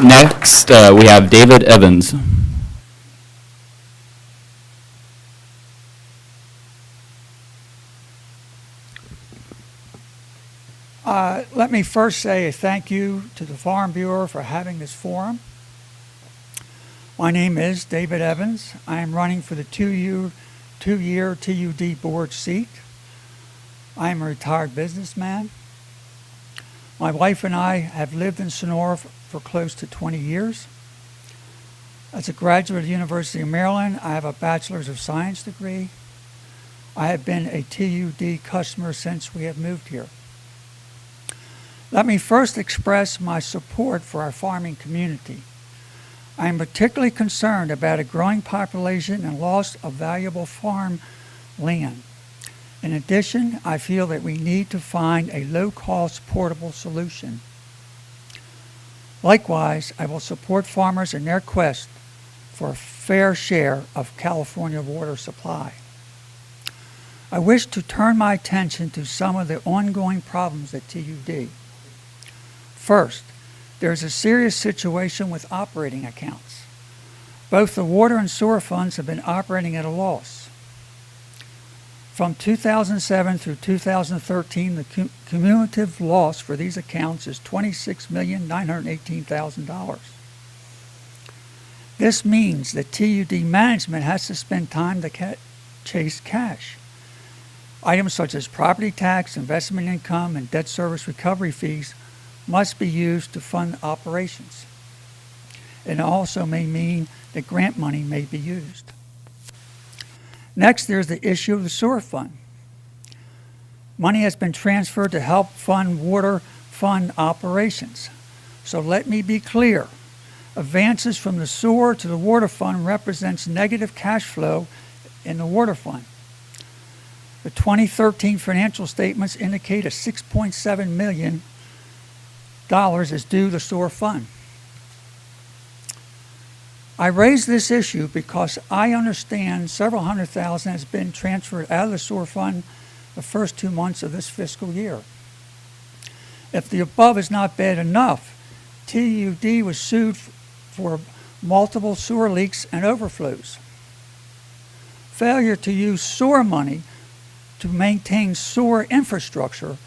Next, we have David Evans. Let me first say a thank you to the Farm Bureau for having this forum. My name is David Evans. I am running for the two-year TUD board seat. I am a retired businessman. My wife and I have lived in Sonora for close to 20 years. As a graduate of the University of Maryland, I have a Bachelor's of Science degree. I have been a TUD customer since we have moved here. Let me first express my support for our farming community. I am particularly concerned about a growing population and loss of valuable farm land. In addition, I feel that we need to find a low-cost portable solution. Likewise, I will support farmers in their quest for a fair share of California water supply. I wish to turn my attention to some of the ongoing problems at TUD. First, there is a serious situation with operating accounts. Both the water and sewer funds have been operating at a loss. From 2007 through 2013, the cumulative loss for these accounts is $26,918,000. This means that TUD management has to spend time to chase cash. Items such as property tax, investment income, and debt service recovery fees must be used to fund operations. It also may mean that grant money may be used. Next, there's the issue of the sewer fund. Money has been transferred to help fund water fund operations. So let me be clear. Advances from the sewer to the water fund represents negative cash flow in the water fund. The 2013 financial statements indicate a $6.7 million is due the sewer fund. I raise this issue because I understand several hundred thousand has been transferred out of the sewer fund the first 2 months of this fiscal year. If the above is not bad enough, TUD was sued for multiple sewer leaks and overflows. Failure to use sewer money to maintain sewer infrastructure,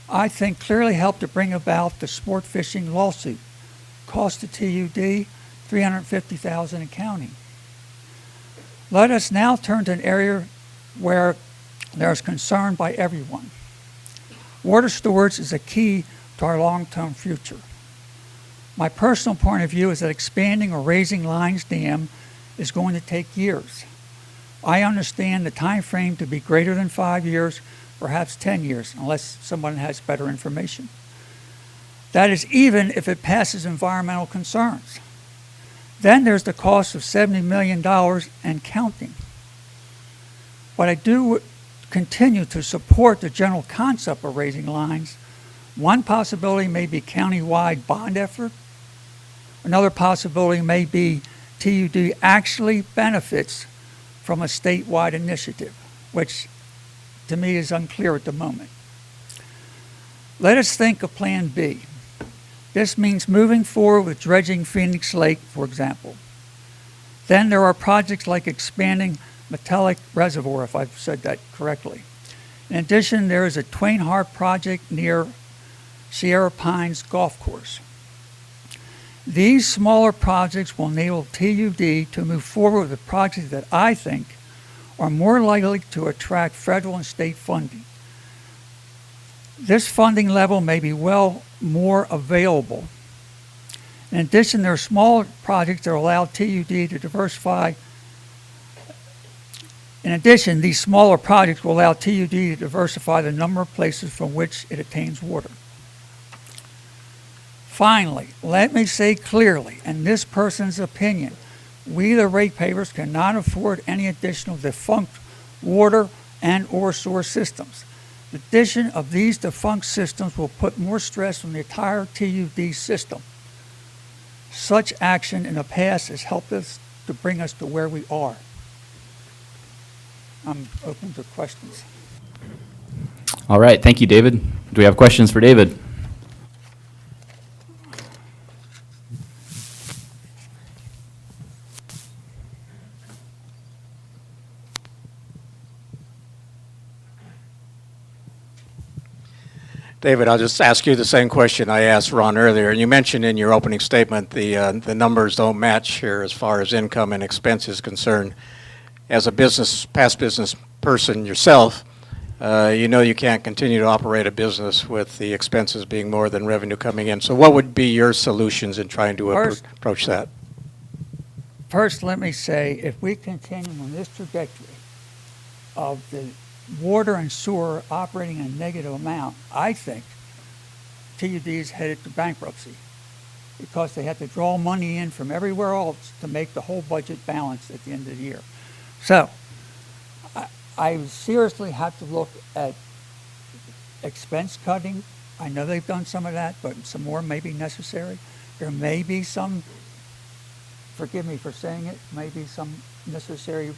I think, clearly helped to bring about the sport fishing lawsuit. Cost to TUD $350,000 and counting. Let us now turn to an area where there is concern by everyone. Water storage is a key to our long-term future. My personal point of view is that expanding or raising Lyons Dam is going to take years. I understand the time frame to be greater than 5 years, perhaps 10 years, unless someone has better information. That is even if it passes environmental concerns. Then there's the cost of $70 million and counting. But I do continue to support the general concept of raising lines. One possibility may be county-wide bond effort. Another possibility may be TUD actually benefits from a statewide initiative, which to me is unclear at the moment. Let us think of Plan B. This means moving forward with dredging Phoenix Lake, for example. Then there are projects like expanding Metallic Reservoir, if I've said that correctly. In addition, there is a Twain Harte project near Sierra Pines Golf Course. These smaller projects will enable TUD to move forward with projects that I think are more likely to attract federal and state funding. This funding level may be well more available. In addition, there are small projects that allow TUD to diversify. In addition, these smaller projects will allow TUD to diversify the number of places from which it obtains water. Finally, let me say clearly, in this person's opinion, we the ratepayers cannot afford any additional defunct water and or sewer systems. The addition of these defunct systems will put more stress on the entire TUD system. Such action in the past has helped us to bring us to where we are. I'm open to questions. All right, thank you, David. Do we have questions for David? David, I'll just ask you the same question I asked Ron earlier. You mentioned in your opening statement the numbers don't match here as far as income and expense is concerned. As a past business person yourself, you know you can't continue to operate a business with the expenses being more than revenue coming in. So what would be your solutions in trying to approach that? First, let me say, if we continue on this trajectory of the water and sewer operating in a negative amount, I think TUD is headed to bankruptcy because they have to draw money in from everywhere else to make the whole budget balanced at the end of the year. So I seriously have to look at expense cutting. I know they've done some of that, but some more may be necessary. There may be some, forgive me for saying it, maybe some necessary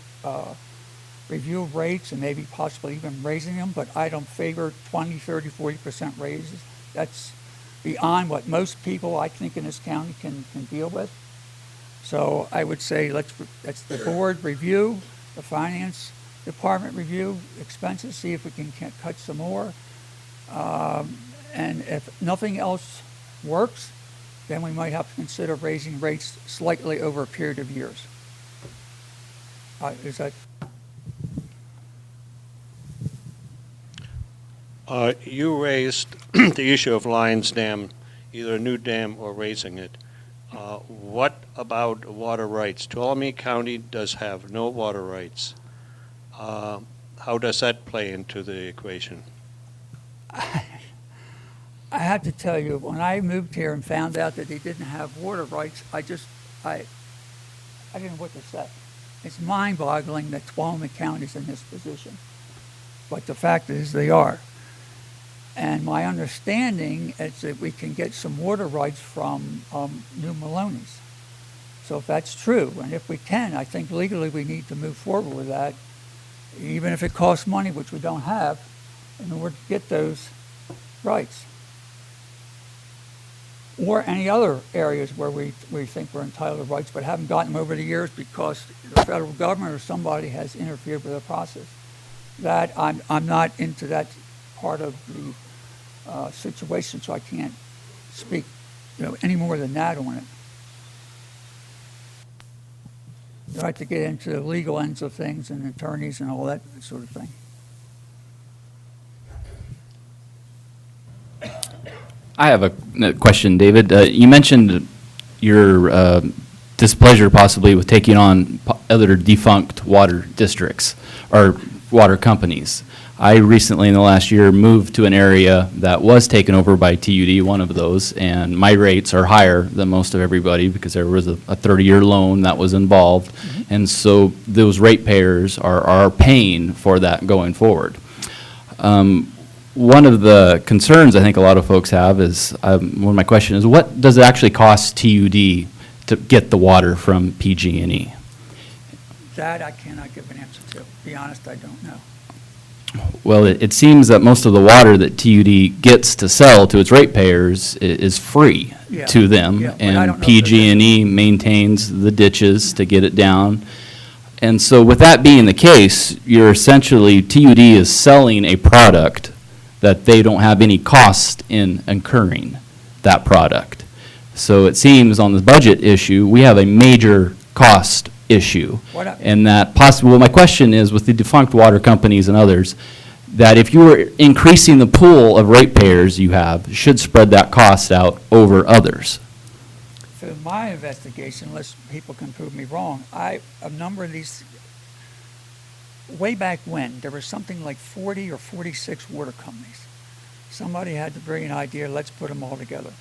review of rates and maybe possibly even raising them, but I don't favor 20, 30, 40% raises. That's beyond what most people, I think, in this county can deal with. So I would say let's the board review, the finance department review expenses, see if we can cut some more. And if nothing else works, then we might have to consider raising rates slightly over a period of years. Is that? You raised the issue of Lions Dam, either a new dam or raising it. What about water rights? Tuolumne County does have no water rights. How does that play into the equation? I have to tell you, when I moved here and found out that they didn't have water rights, I didn't know what to say. It's mind-boggling that Tuolumne County's in this position. But the fact is they are. And my understanding is that we can get some water rights from New Maloney's. So if that's true, and if we can, I think legally we need to move forward with that, even if it costs money, which we don't have, in order to get those rights. Or any other areas where we think we're entitled to rights but haven't gotten them over the years because the federal government or somebody has interfered with the process. That I'm not into that part of the situation, so I can't speak any more than that on it. You like to get into the legal ends of things and attorneys and all that sort of thing. I have a question, David. You mentioned your displeasure possibly with taking on other defunct water districts or water companies. I recently, in the last year, moved to an area that was taken over by TUD, one of those, and my rates are higher than most of everybody because there was a 30-year loan that was involved, and so those ratepayers are paying for that going forward. One of the concerns I think a lot of folks have is, my question is, what does it actually cost TUD to get the water from PG&E? That I cannot give an answer to. To be honest, I don't know. Well, it seems that most of the water that TUD gets to sell to its ratepayers is free to them, and PG&E maintains the ditches to get it down. And so with that being the case, you're essentially, TUD is selling a product that they don't have any cost in incurring that product. So it seems on the budget issue, we have a major cost issue. And that possibly, well, my question is with the defunct water companies and others, that if you were increasing the pool of ratepayers you have, should spread that cost out over others. Through my investigation, unless people can prove me wrong, a number of these, way back when, there was something like 40 or 46 water companies. Somebody had the brilliant idea, let's put them all together.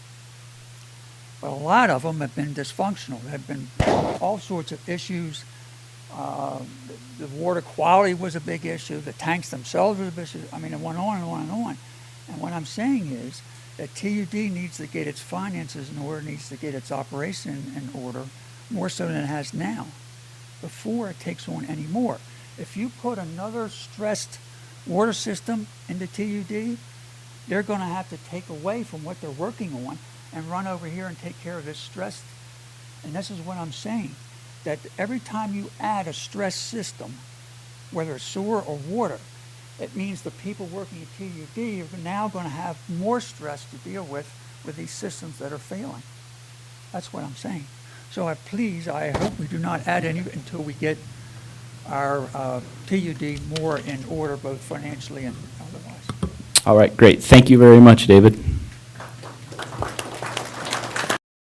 But a lot of them have been dysfunctional. There have been all sorts of issues. The water quality was a big issue. The tanks themselves were a big issue. I mean, it went on and on and on. And what I'm saying is that TUD needs to get its finances in order, needs to get its operation in order, more so than it has now, before it takes on any more. If you put another stressed water system into TUD, they're going to have to take away from what they're working on and run over here and take care of this stress. And this is what I'm saying, that every time you add a stress system, whether it's sewer or water, it means the people working at TUD are now going to have more stress to deal with these systems that are failing. That's what I'm saying. So I hope we do not add any until we get our TUD more in order, both financially and otherwise. All right, great. Thank you very much, David.